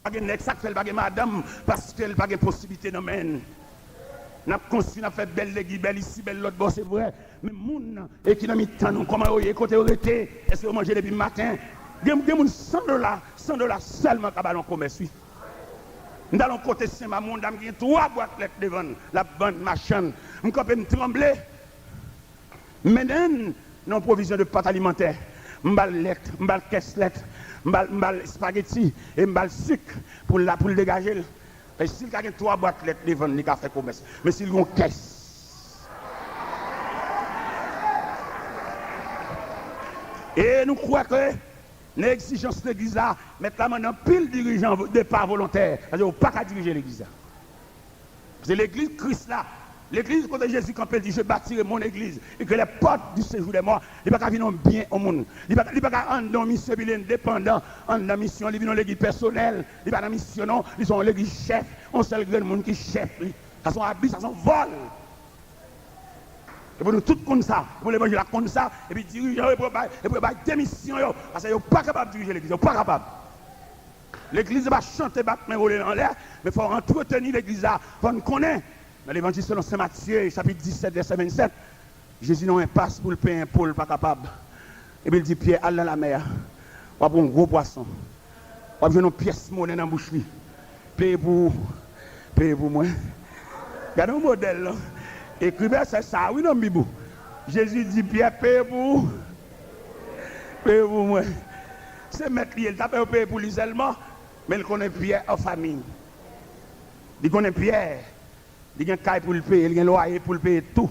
Pas de nègre, ça fait pas de madame, parce qu'elle n'a pas de possibilité de mener. Nous avons construit, nous avons fait belle l'église, belle ici, belle l'autre, bon, c'est vrai. Mais moun, et qui n'a mis tant, nous, comment vous côté arrêté, est-ce que vous mangez depuis le matin? Il y a $100 seulement qui ballon commerce. Nous allons côté Saint-Mamoun, nous avons 3 boîtes devant la bonne machine. Nous avons tremblé. Maintenant, nous avons provision de pâte alimentaire. Nous avons lettre, nous avons caisse lettre, nous avons spaghetti et nous avons sucre pour le dégager. Et s'il y a 3 boîtes lettres devant, il a fait commerce. Mais s'il y a une caisse. Et nous croyons que l'exigence de l'église là, mettre la main dans pile dirigeant de pas volontaire. C'est-à-dire, on ne peut pas diriger l'église là. C'est l'église Christ là. L'église, quand Jésus campé, dit je bâtirai mon église. Et que les portes du séjour des morts, il ne peut pas venir bien au monde. Il ne peut pas en dans mission, il est indépendant. En dans mission, il vient dans l'église personnelle. Il n'est pas dans mission, non. Ils sont l'église chef. On seul grand monde qui chef. Ça sont habits, ça sont vol. Et pour nous tous comme ça, pour les manger là comme ça, et puis diriger, et pour démission, parce qu'ils ne sont pas capables de diriger l'église, ils ne sont pas capables. L'église va chanter, battre mes volets en l'air, mais il faut entretenir l'église là, il faut nous connaître. Dans l'évangile selon Saint Matthieu, chapitre 17, verset 27, Jésus n'a un passe pour le pain, Paul pas capable. Et puis il dit, Pierre, allez dans la mer, on va prendre un gros poisson, on va prendre une pièce monnaie dans la bouche. Payez pour moi. Regardez un modèle là. Écrivez c'est ça, oui non Bibou. Jésus dit Pierre, paye pour moi. C'est mettre il t'a payé pour lui seulement, mais il connaît Pierre en famille. Il connaît Pierre. Il y a un caille pour le payer, il y a un loyer pour le payer tout.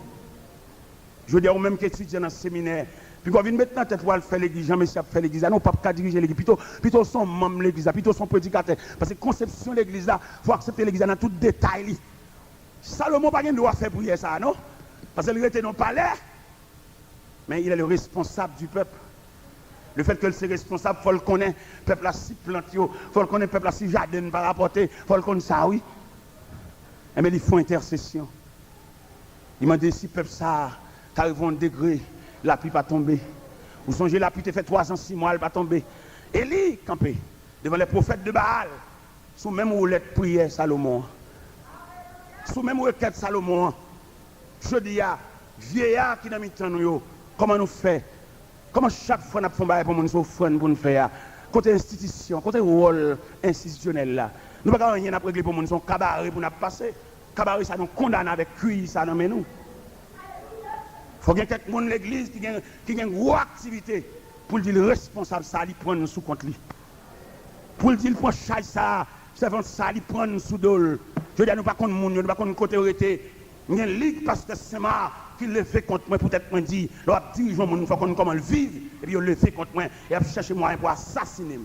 Je veux dire, ou même qu'étudiant dans le séminaire. Puis quand on vient maintenant, peut-être pour faire l'église, Jean-Messia fait l'église, non, pas diriger l'église, plutôt son membre l'église, plutôt son prédicateur. Parce que conception de l'église, il faut accepter l'église dans tout détail. Salomon n'a pas droit à faire prier ça, non? Parce qu'il était dans le palais, mais il est le responsable du peuple. Le fait que c'est responsable, il faut le connaître. Le peuple a si planté, il faut le connaître, le peuple a si jardin par rapporter, il faut le connaître ça, oui. Mais il faut intercession. Il m'a dit si le peuple ça, t'arrives à un degré, la pluie va tomber. Vous songez, la pluie te fait 3 ans, 6 mois, elle va tomber. Élie campé devant les prophètes de Baal, sous même roulette prière Salomon. Sous même requête Salomon, je dis à vieillard qui n'a mis tant nous, comment nous fait? Comment chaque fois nous faisons pour nous offrir pour nous faire? Côté institution, côté rôle institutionnel là, nous ne pouvons rien régler pour nous, son cabaret pour nous passer. Cabaret ça nous condamne avec cuir, ça nous met nous. Il faut qu'il y ait quelqu'un de l'église qui a une grosse activité pour dire le responsable ça, il prend nous sous compte lui. Pour dire le prend charge ça, servant ça, il prend nous sous dol. Je veux dire, nous ne pas contre nous, nous ne pas contre côté arrêté. Il y a une ligue parce que c'est moi qui le fait contre moi, peut-être moi dit, là, dirigeant, il faut qu'on comment le vivre, et puis il le fait contre moi, et il chercher moyen pour assassiner.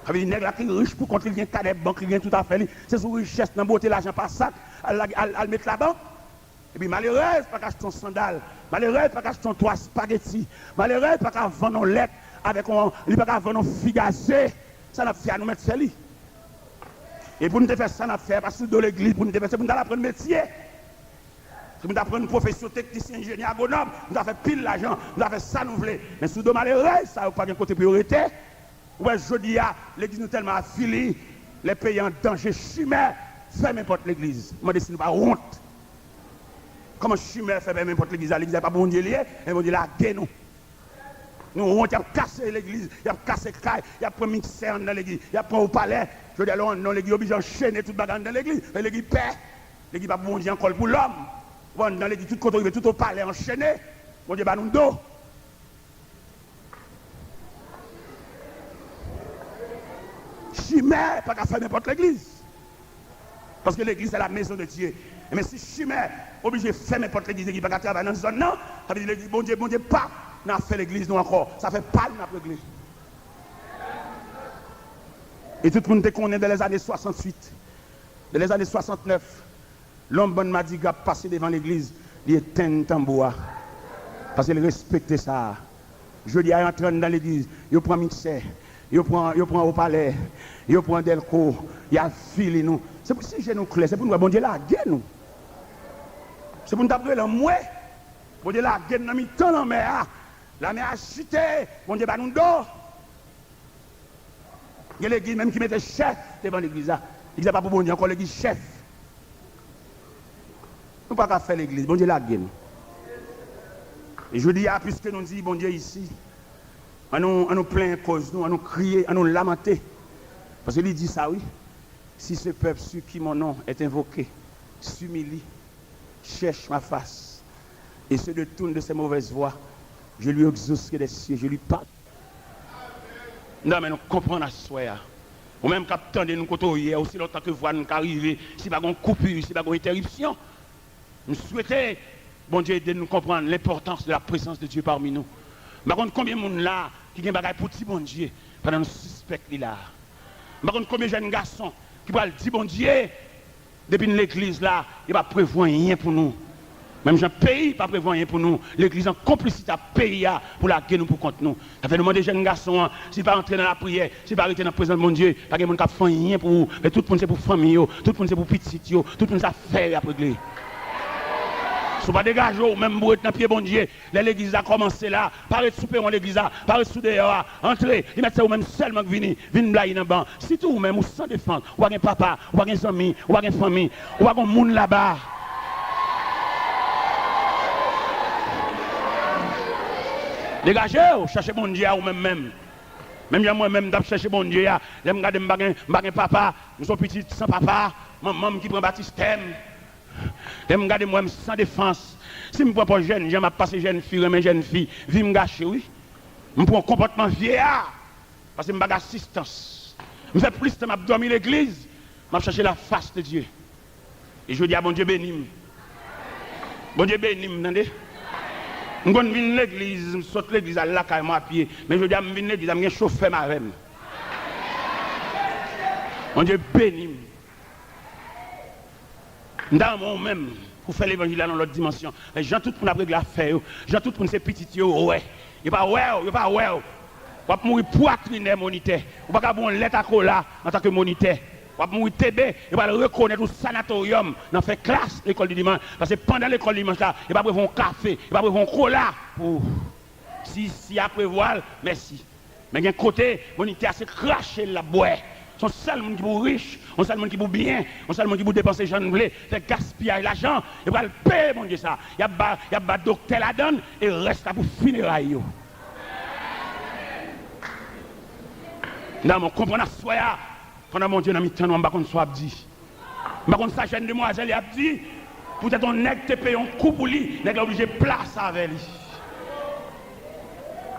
Il y a des nègres qui sont riches pour contre, il y a des banques, il y a tout à fait, c'est sur richesse, dans beauté, l'argent par sac, à mettre la banque. Et puis malheureuse, pas qu'acheter ton sandal, malheureuse, pas qu'acheter ton 3 spaghettis, malheureuse, pas qu'à vendre nos lettres, avec il pas qu'à vendre nos figacés, ça n'a fait à nous mettre ça. Et pour nous faire ça, nous faire parce que dans l'église, pour nous faire ça, pour nous apprendre métier. Pour nous apprendre une profession technicien, ingénieur, agronome, nous avons fait pile l'argent, nous avons fait ça, nous voulons. Mais sous deux malheureux, ça n'a pas de côté priorité. Ouais, je dis, l'église nous tellement affiliée, les pays en danger, chimère, fait n'importe l'église. Moi, je ne pas honte. Comment chimère fait n'importe l'église? L'église n'est pas bon Dieu lié, mais bon Dieu la guerre nous. Nous, on a cassé l'église, il a cassé le caille, il a pris un mixeur dans l'église, il a pris au palais. Je veux dire, non, l'église obligé d'enchaîner toute bagarre dans l'église. L'église paix. L'église pas bon Dieu encore pour l'homme. Dans l'église, tout côté, tout au palais enchaîné. Bon Dieu, nous dos. Chimère, pas qu'à faire n'importe l'église. Parce que l'église, c'est la maison de Dieu. Mais si chimère, obligé de faire n'importe l'église, l'église pas qu'à travailler dans cette zone, non. Ça veut dire, l'église, bon Dieu, pas. N'a fait l'église nous encore. Ça fait pas notre église. Et tout le monde connaît dans les années 68, dans les années 69, l'homme bon Madiga passé devant l'église, il éteint un tambour. Parce qu'il respectait ça. Je dis à entrer dans l'église, il prend mixeur, il prend au palais, il prend Delco, il a filé nous. C'est pour si j'ai nous clair, c'est pour nous bon Dieu la guerre nous. C'est pour nous taper le mouet. Bon Dieu la guerre nous mis tant dans mer. La mer a chuté, bon Dieu, nous dos. Il y a l'église même qui mettait chef devant l'église. L'église n'est pas pour bon Dieu, encore l'église chef. Nous ne pouvons pas faire l'église, bon Dieu la gueule. Et je dis, puisque nous disons, bon Dieu ici, on nous plaint cause, on nous crier, on nous lamenter. Parce qu'il dit ça, oui. Si ce peuple sur qui mon nom est invoqué, s'humilie, cherche ma face, et se détourne de ses mauvaises voies, je lui exaucerai des cieux, je lui parle. Non, mais nous comprenons la soirée. Ou même quand attendez nous côté hier, aussi longtemps que voir nous arriver, si pas une coupure, si pas une interruption. Nous souhaitons, bon Dieu, de nous comprendre l'importance de la présence de Dieu parmi nous. Par contre, combien de monde là qui ont des bagages pour dire bon Dieu pendant nous suspectons là. Par contre, combien de jeunes garçons qui vont dire bon Dieu depuis l'église là, il va prévoir rien pour nous. Même un pays pas prévoir rien pour nous. L'église en complicité à pays pour la guerre nous pour contre nous. Ça fait demander des jeunes garçons, s'ils pas entrer dans la prière, s'ils pas arrêter dans la présence de mon Dieu, pas que monde qui fait rien pour vous, mais tout le monde c'est pour famille, tout le monde c'est pour petit, tout le monde ça fait après régler. Si vous ne dégagez pas, même pour être dans le pied bon Dieu, l'église a commencé là, paraître sous perron l'église, paraître sous dehors, entrer, ils mettent ça ou même seulement venir blaguer dans le banc. Si tout ou même, ou sans défense, ou un papa, ou un ami, ou une famille, ou un monde là-bas. Dégagez, cherchez bon Dieu ou même. Même moi-même, je cherche bon Dieu, je regarde un papa, nous sommes petits sans papa, maman qui prend baptistème. Je regarde moi sans défense. Si je ne prends pas jeune, je vais passer jeune fille, mais jeune fille, vie me gâcher, oui. Je prends un comportement vieillard, parce que je n'ai pas d'assistance. Je fais plus de dormir l'église, je cherche la face de Dieu. Et je dis à bon Dieu béni. Bon Dieu béni, vous entendez? Je viens l'église, je saute l'église à la caille à pied, mais je dis à je viens l'église, je viens chauffer ma reine. Bon Dieu béni. Dans mon même, pour faire l'évangile dans l'autre dimension. Les gens, tout le monde a pris de la faire. Les gens, tout le monde c'est petit, ouais. Il n'y a pas ouais, il n'y a pas ouais. On va mourir poitrine moniteur. On va pas avoir une lettre à cola en tant que moniteur. On va mourir TB, il va le reconnaître au sanatorium, dans fait classe l'école du dimanche. Parce que pendant l'école du dimanche, il va prévoir un café, il va prévoir un cola. Si après voile, merci. Mais d'un côté, moniteur c'est cracher la boîte. Son seul monde qui est riche, on seul monde qui est bien, on seul monde qui est dépenser gens blé, fait gaspiller l'argent, il va le payer mon Dieu ça. Il y a pas docteur la donne et reste là pour funérailles. Non, on comprend la soya. Pendant mon Dieu dans mi-temps, on va qu'on soit dit. Par contre sa jeune demoiselle a dit peut-être on nèg te paye un coup pour lui, nèg obligé place avec lui.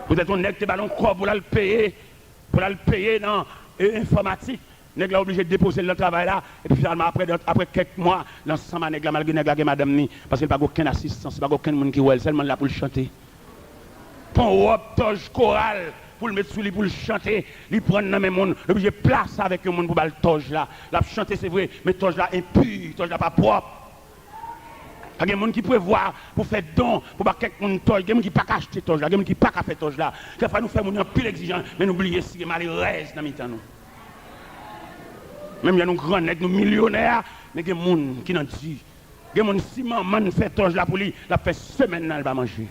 Peut-être on nèg te ballon corps pour le payer dans informatique, nèg la obligé de déposer le travail là et puis finalement après quelques mois l'ensemble nèg la malgré nèg la madame ni parce qu'il pas aucune assistance, pas aucun monde qui ouais seulement là pour le chanter. Pon hop toge chorale pour le mettre sous lui pour le chanter, lui prendre dans mes monde, obligé place avec un monde pour le toge là. La chanter c'est vrai, mais toge là impur, toge là pas propre. Il y a des gens qui prévoient pour faire don, pour pas quelqu'un monde toge, il y a des gens qui pas acheter toge là, il y a des gens qui pas faire toge là. Il faut nous faire mon plus exigeant, mais n'oubliez si que malheureuse dans mi-temps nous. Même il y a nous grands nègres, nous millionnaires, mais il y a des gens qui n'ont dit, il y a des gens si maman fait toge là pour lui, la fait semaine là, il va manger.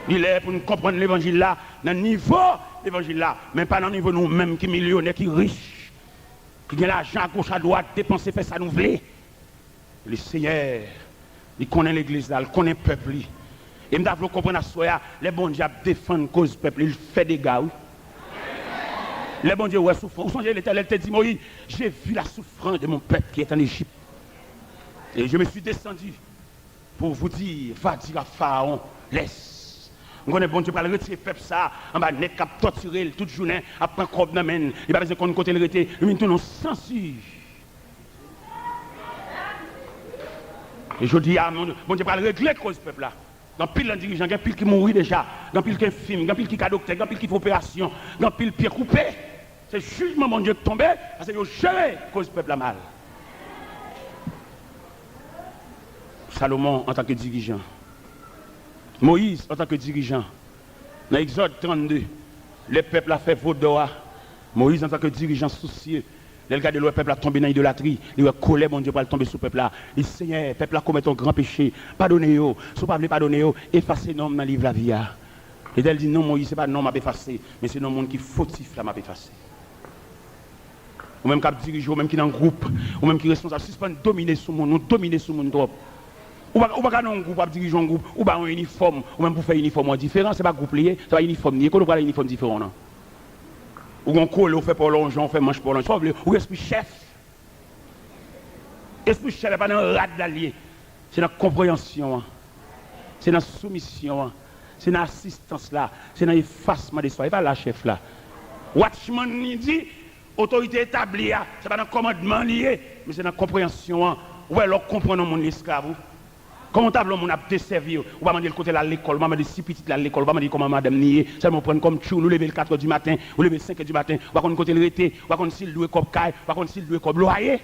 Il est pour nous comprendre l'évangile là, dans le niveau de l'évangile là, mais pas dans le niveau de nous-mêmes qui millionnaires, qui riches, qui ont l'argent à gauche à droite, dépenser, faire ça nous voulons. Le Seigneur, il connaît l'église là, il connaît le peuple. Et nous devons comprendre à soi, les bons dieux défendent cause du peuple, il fait des gars. Les bons dieux, ouais, souffrent. Vous songez, l'Éternel te dit, Moïse, j'ai vu la souffrance de mon peuple qui est en Égypte. Et je me suis descendu pour vous dire, va dire à Pharaon, laisse. On connaît bon Dieu pour le retirer le peuple ça, on va net cap torturer toute journée, après qu'on n'amène, il va besoin qu'on côté le retirer, lui tout nous censure. Et je dis à mon Dieu pour le régler cause peuple là. Dans pile de dirigeants, il y a pile qui mourit déjà, dans pile qui film, il y a pile qui a docteur, il y a pile qui fait opération, il y a pile pied coupé. C'est jugement mon Dieu qui tombe parce que je gère cause peuple là mal. Salomon en tant que dirigeant. Moïse en tant que dirigeant, dans Exode 32, le peuple a fait faute d'or. Moïse en tant que dirigeant soucieux, le gars de le peuple a tombé dans l'idolâtrie, il a collé mon Dieu pour tomber sur le peuple là. Il dit Seigneur, le peuple a commis un grand péché, pardonnez-vous, si vous ne pouvez pas pardonner, effacez nom dans le livre de la vie. Et elle dit non, Moïse, ce n'est pas non, m'a effacé, mais c'est non monde qui fautif là, m'a effacé. Ou même qui dirige, ou même qui est dans un groupe, ou même qui est responsable, suspend dominer sur le monde, nous dominer sur le monde trop. Ou pas dans un groupe, ou diriger un groupe, ou pas un uniforme, ou même pour faire un uniforme différent, ce n'est pas groupe lié, c'est pas uniforme lié, qu'on ne pas un uniforme différent. Non? Ou on colle, on fait pour l'onge, on fait manche pour l'onge, ou esprit chef. Esprit chef n'est pas dans le rad d'allié, c'est dans la compréhension, c'est dans la soumission, c'est dans l'assistance là, c'est dans l'effacement des soins, et pas la chef là. Watchman dit, autorité établie, c'est pas dans le commandement lié, mais c'est dans la compréhension. Ou alors comprendre mon esclave. Comment tableau mon a desservi, ou pas demander le côté de l'école, pas demander si petit à l'école, pas demander comment madame nier, seulement prendre comme chou, nous lever le 4h du matin, ou lever le 5h du matin, ou pas côté le rété, ou pas s'il doit comme caille, ou pas s'il doit comme loyer.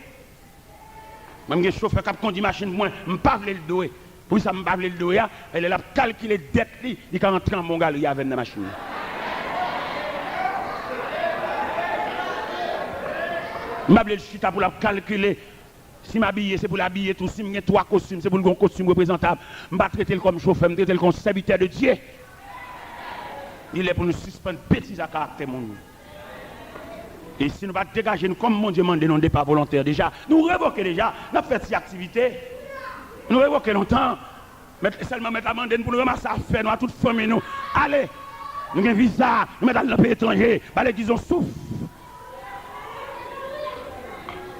Même les chauffeurs qui conduit machine moi, me pas le doigt. Pour ça me pas le doigt, elle a calculé dette li, il quand entrer en mon galerie avec la machine. M'a le chita pour la calculer. Si m'habiller, c'est pour l'habiller tout. Si j'ai 3 costumes, c'est pour le costume représentable. Je vais traiter comme chauffeur, je vais traiter comme serviteur de Dieu. Il est pour nous suspendre bêtises à caractère monde. Et si nous ne pas dégager nous comme mon Dieu demande non départ volontaire déjà, nous révoquons déjà, nous avons fait ces activités. Nous révoquons longtemps. Seulement mettre amende pour nous ramasser à faire, nous à toute famille nous. Allez, nous avons un visa, nous mettons dans le pays étranger, l'église on souffre.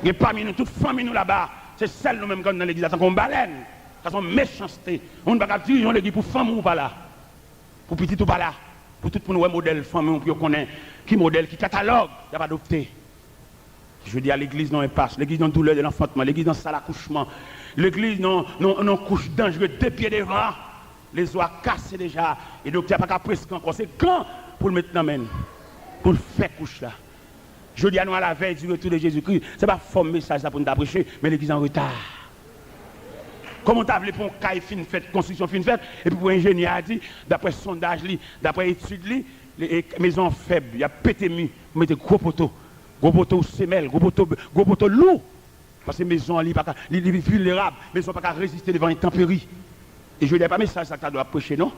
Il n'y a pas nous, toute famille nous là-bas, c'est celle nous-mêmes dans l'église, tant qu'on baleine, ça sont méchanceté. On ne va pas diriger l'église pour femme ou pas là, pour petit ou pas là, pour tout pour nous modèle famille, pour qu'on ait qui modèle, qui catalogue, il n'y a pas adopté. Je dis à l'église non impasse, l'église dans douleur de l'enfantement, l'église dans salle accouchement, l'église non couche dangereux, 2 pieds devant, les oies cassées déjà, et donc il n'y a pas qu'à presque encore, c'est quand pour le mettre dans la main, pour le faire couche là. Je dis à nous à la veille du retour de Jésus-Christ, ce n'est pas un message pour nous prêcher, mais l'église en retard. Comment tu as appelé pour un caille fin fait, construction fin faite, et puis pour l'ingénieur a dit, d'après sondage, d'après étude, les maisons faibles, il y a pété mi, vous mettez gros poteaux semelles, gros poteaux lourds. Parce que les maisons, les vulnérables, les maisons ne peuvent pas résister devant une intempérie. Et je ne dis pas message ça que tu dois prêcher, non?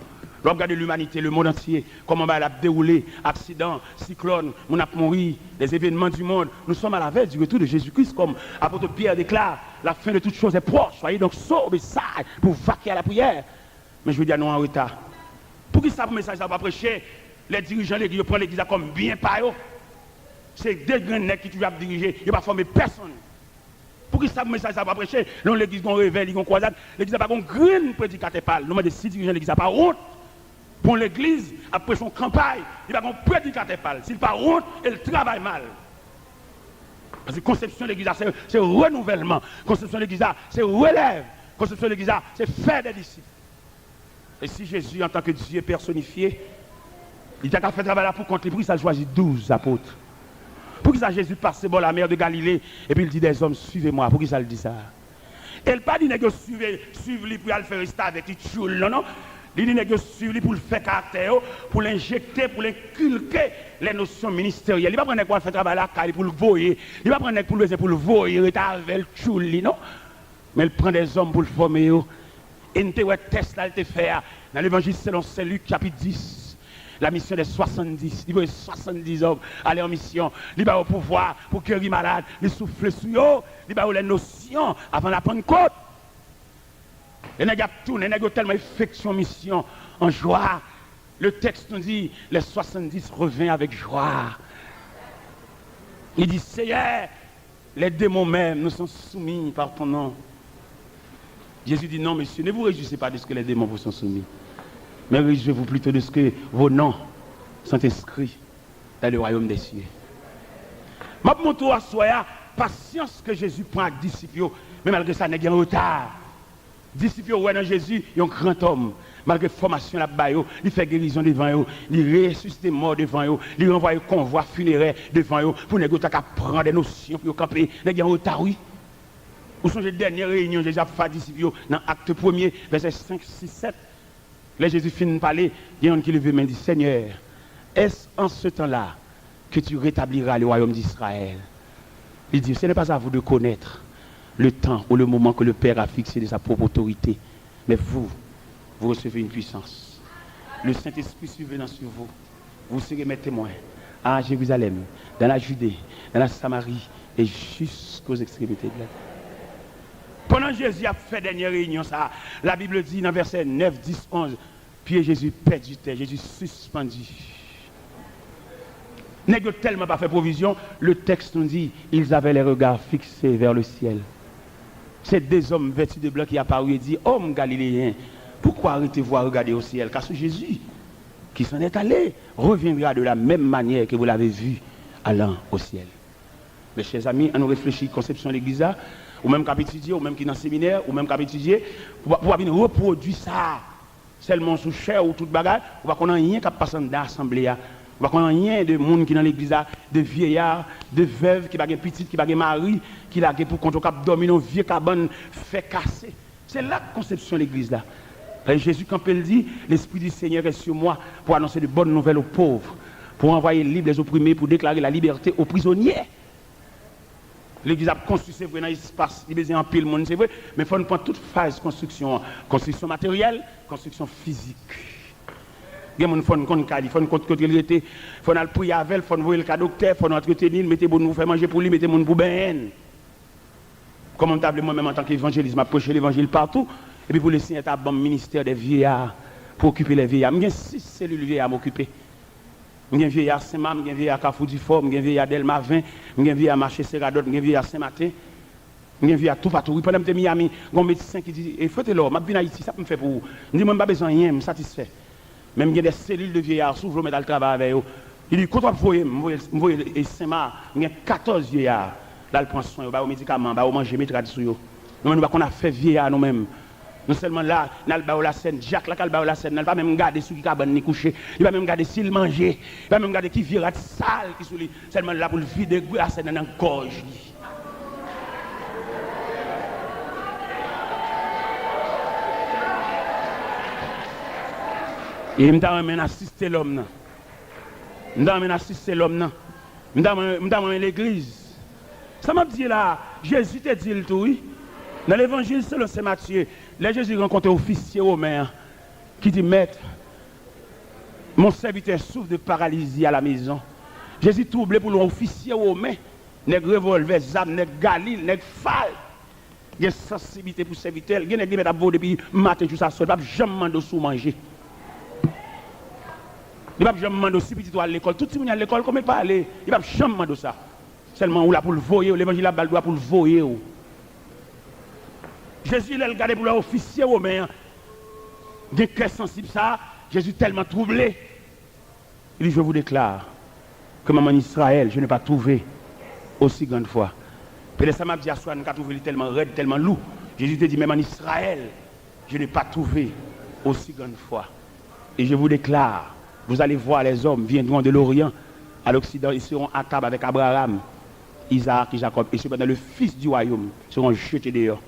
Regarder l'humanité, le monde entier, comment elle a déroulé, accident, cyclone, on a mouru, les événements du monde. Nous sommes à la veille du retour de Jésus-Christ, comme apôtre Pierre déclare, la fin de toutes choses est proche. Soyez donc sobres et sages pour vaquer à la prière. Mais je veux dire, nous en retard. Pour qui ça, pour message, ça va prêcher? Les dirigeants, ils prennent l'église comme bien par eux. C'est des grands nègres qui doivent diriger, ils ne vont pas former personne. Pour qui ça, pour message, ça va prêcher? Non, l'église, on révèle, ils ont croisade, l'église n'a pas un grand prédicateur parle. Nous, des 6 dirigeants, l'église n'a pas honte. Pour l'église, après son campagne, il va avoir un prédicateur parle. S'il pas honte, elle travaille mal. Parce que conception de l'église, c'est renouvellement. Conception de l'église, c'est relève. Conception de l'église, c'est faire des disciples. Et si Jésus, en tant que Dieu personnifié, il a fait travail là pour contre les prix, ça choisit 12 apôtres. Pour qui ça Jésus passe bon la mer de Galilée et puis il dit des hommes, suivez-moi. Pour qui ça le dit ça? Elle pas dit que suivez-le pour aller faire rester avec les tchoules, non. Il dit que suivre pour le faire caractère, pour l'injecter, pour l'inculquer les notions ministérielles. Il va prendre quoi faire travail là, pour le voyer. Il va prendre pour le voyer, avec le tchouli, non? Mais il prend des hommes pour le former. Et il te test là, il te fait dans l'évangile selon Saint Luc, chapitre 10. La mission des 70. Il veut 70 hommes aller en mission. Il va au pouvoir pour guérir malade. Il souffle sur eux. Il va les notions avant la Pentecôte. Et nous avons tellement affection mission en joie. Le texte nous dit, les 70 revient avec joie. Il dit, Seigneur, les démons même nous sont soumis par ton nom. Jésus dit, non, monsieur, ne vous réjouissez pas de ce que les démons vous sont soumis. Mais réjouissez-vous plutôt de ce que vos noms sont inscrits dans le royaume des cieux. Je montre à soi, patience que Jésus prend avec les disciples, mais malgré ça, il y a un retard. Disciples ouais dans Jésus, il y a un grand homme. Malgré la formation là-bas, il fait guérison devant eux, il ressuscite mort devant eux, il renvoie un convoi funéraire devant eux pour négocier prendre des notions pour camper. Il y a un retard, oui. Où sont les dernières réunions Jésus a fait disciples dans Acte 1er, verset 5, 6, 7. Là, Jésus finit de parler, il y a un qui lève main et dit, Seigneur, est-ce en ce temps-là que tu rétabliras le royaume d'Israël? Il dit, ce n'est pas à vous de connaître le temps ou le moment que le Père a fixé de sa propre autorité. Mais vous recevez une puissance. le Saint-Esprit survenant sur vous. Vous serez mes témoins à Jérusalem, dans la Judée, dans la Samarie et jusqu'aux extrémités de la terre. Pendant que Jésus a fait dernière réunion, ça, la Bible dit dans verset 9, 10, 11, puis Jésus perdu terre, Jésus suspendu. N'est-ce tellement pas fait provision, le texte nous dit, ils avaient les regards fixés vers le ciel. C'est des hommes vêtus de blanc qui apparus et dit, hommes galiléens, pourquoi arrêtez-vous à regarder au ciel? Car ce Jésus qui s'en est allé reviendra de la même manière que vous l'avez vu allant au ciel. Mes chers amis, on nous réfléchit conception de l'église, ou même qu'à étudier, ou même qui est dans le séminaire, ou même qu'à étudier, pour venir reproduire ça, seulement sous chair ou toute bagarre, ou pas qu'on a rien qui passe dans l'assemblée, ou pas qu'on a rien de monde qui dans l'église, de vieillards, de veuves, qui baguent petite, qui baguent mari, qui baguent pour contre cap domino, vieux cabane, fait casser. C'est la conception de l'église là. Et Jésus, quand il dit, l'Esprit du Seigneur est sur moi pour annoncer de bonnes nouvelles aux pauvres, pour envoyer libre les opprimés, pour déclarer la liberté aux prisonniers. L'église a construit, c'est vrai, dans l'espace, il y a besoin de pile monde, c'est vrai, mais il faut prendre toute phase de construction, construction matérielle, construction physique. Il faut qu'on il faut qu'on il faut aller prier avec, il faut envoyer le cas docteur, il faut entretenir, mettez bon nous faire manger pour lui, mettez mon pour ben. Comme on t'a moi-même en tant qu'évangéliste, m'a prêché l'évangile partout, et puis pour laisser un bon ministère des vieillards, pour occuper les vieillards. J'ai 6 cellules vieillards à m'occuper. J'ai un vieillard Saint-Mam, j'ai un vieillard Carrefour du Fort, j'ai un vieillard Delma 20, j'ai un vieillard Marché Serradot, j'ai un vieillard Saint-Matin, j'ai un vieillard tout partout. Pendant que je suis Miami, j'ai un médecin qui dit, il faut te l'or, je viens ici, ça me fait pour vous. Je dis, moi, je n'ai pas besoin de rien, je suis satisfait. Même j'ai des cellules de vieillards, s'ouvre le métal travail avec eux. Il dit, quand vous voyez, je vois Saint-Marc, j'ai 14 vieillards. Là, il prend soin, il va aux médicaments, il va manger, il va sur eux. Nous, on a fait vieillard nous-mêmes. Non seulement là, nous avons la scène, Jacques, là, nous avons la scène, nous pas même regarder sur qui cabane ni coucher, il va même regarder s'il mangeait, il va même regarder qui vira sale qui sous lui, seulement là pour le vider la scène dans la gorge. Et je m'amène assister l'homme. Je m'amène assister l'homme. Je m'amène l'église. Ça m'a dit là, Jésus te dit le tout, oui. Dans l'évangile selon Saint Matthieu, là Jésus rencontre un officier romain qui dit, maître, mon serviteur souffre de paralysie à la maison. Jésus troublé pour l'officier romain, nèg revolver, zam, nèg galil, nèg fal. Il y a sensibilité pour serviteur, il y a nèg qui met à bout depuis matin jusqu'à soir, il ne va jamais demander sous manger. Il ne va jamais demander si petit à l'école, tout le monde à l'école, comment pas aller, il ne va jamais demander ça. Seulement, ou là pour le voyer, l'évangile a doit pour le voyer. Jésus, il a regardé pour l'officier romain. Des cœurs sensibles, ça, Jésus tellement troublé. Il dit, je vous déclare que même en Israël, je n'ai pas trouvé aussi grande foi. Peut-être ça m'a dit à soi, nous avons trouvé tellement raide, tellement lourd. Jésus te dit, même en Israël, je n'ai pas trouvé aussi grande foi. Et je vous déclare, vous allez voir les hommes viendront de l'Orient à l'Occident, ils seront à table avec Abraham, Isaac et Jacob. Et cependant, le fils du royaume seront jetés dehors.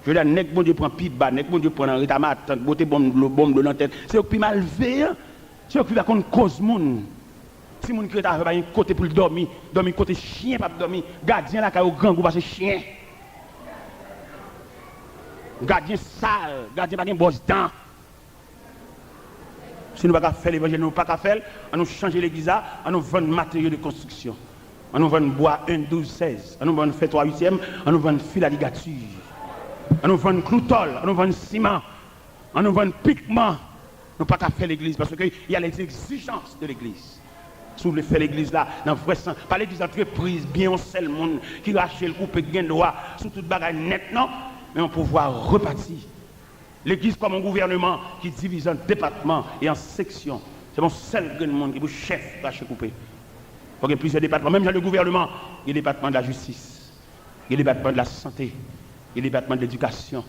Je veux dire, n'est-ce bon Dieu prend pipa, n'est-ce bon Dieu prend un rythme à attendre, beauté bombe dans la tête. C'est au plus malveillant, c'est au plus va qu'on cause monde. Si mon qui est à un côté pour dormir, dormir côté chien, pas dormir, gardien là, au grand goût, parce que chien. Gardien sale, gardien pas de bosse dents. Si nous ne pouvons pas faire l'évangile, nous ne pouvons pas faire, on nous change l'église, on nous vend matériaux de construction. On nous vend bois 1, 12, 16. On nous vend fait 3, 8e, on nous vend fil à ligature. On nous vend cloutol, on nous vend ciment, on nous vend pigment. Nous ne pouvons pas faire l'église parce qu'il y a les exigences de l'église. Si vous voulez faire l'église là, dans le vrai sens, pas l'église entreprise, bien on sait le monde qui rachète le coupe et gagne droit sur toute bagarre net, non, mais on peut pouvoir repartir. L'église comme un gouvernement qui divise en départements et en sections. C'est mon seul grand monde qui est chef racheter couper. Il y a plusieurs départements, même dans le gouvernement, il y a le département de la justice, il y a le département de la santé, il y a le département de l'éducation.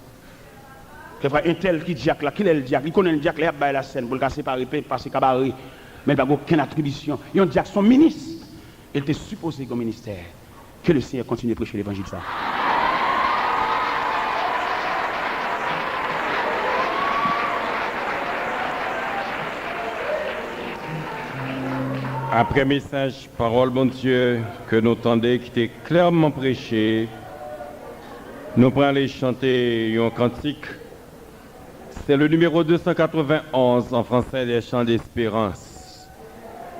C'est vrai, un tel qui diacre là, qui est le diacre, il connaît le diacre, il a baillé la scène pour le casser par épée, passer cabaret, mais il n'a aucune attribution. Il y a un diacre, son ministre, il était supposé comme ministère. Que le Seigneur continue de prêcher l'évangile ça. Après message, parole, bon Dieu, que nous tendez, qui était clairement prêché, nous prenons les chanter un cantique. C'est le numéro 291 en français des chants d'espérance.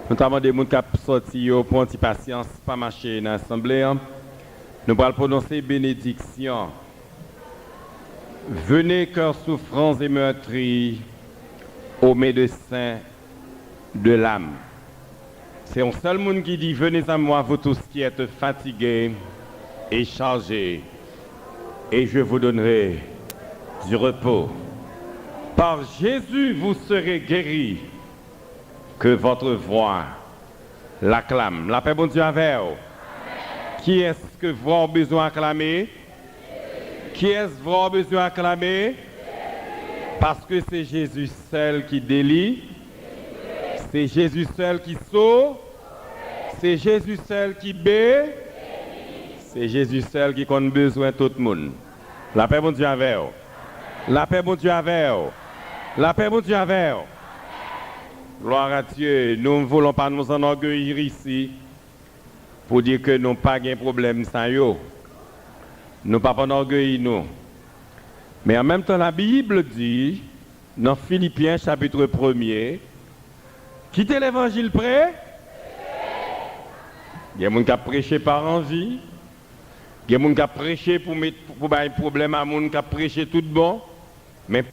Notamment des gens qui sont sortis pour anti-patience, pas marcher dans l'assemblée. Nous allons prononcer bénédiction. Venez, cœurs souffrants et meurtris, aux médecins de l'âme. C'est un seul monde qui dit, venez à moi, vous tous qui êtes fatigués et chargés, et je vous donnerai du repos. Par Jésus, vous serez guéris, que votre voix l'acclame. La paix, bon Dieu, avec vous. Qui est-ce que vous avez besoin d'acclamer? Qui est-ce que vous avez besoin d'acclamer? Parce que c'est Jésus seul qui délie, c'est Jésus seul qui sauve, c'est Jésus seul qui bénit, c'est Jésus seul qui a besoin de tout le monde. La paix, bon Dieu, avec vous. La paix, bon Dieu, avec vous. La paix, bon Dieu, avec vous. Gloire à Dieu. Nous ne voulons pas nous enorgueillir ici pour dire que nous n'avons pas de problème sans eux. Nous ne pas enorgueillir nous. Mais en même temps, la Bible dit, dans Philippiens chapitre 1er, quittez l'évangile prêt. Il y a des gens qui ont prêché par envie. Il y a des gens qui ont prêché pour mettre un problème à des gens qui ont prêché tout bon. Mais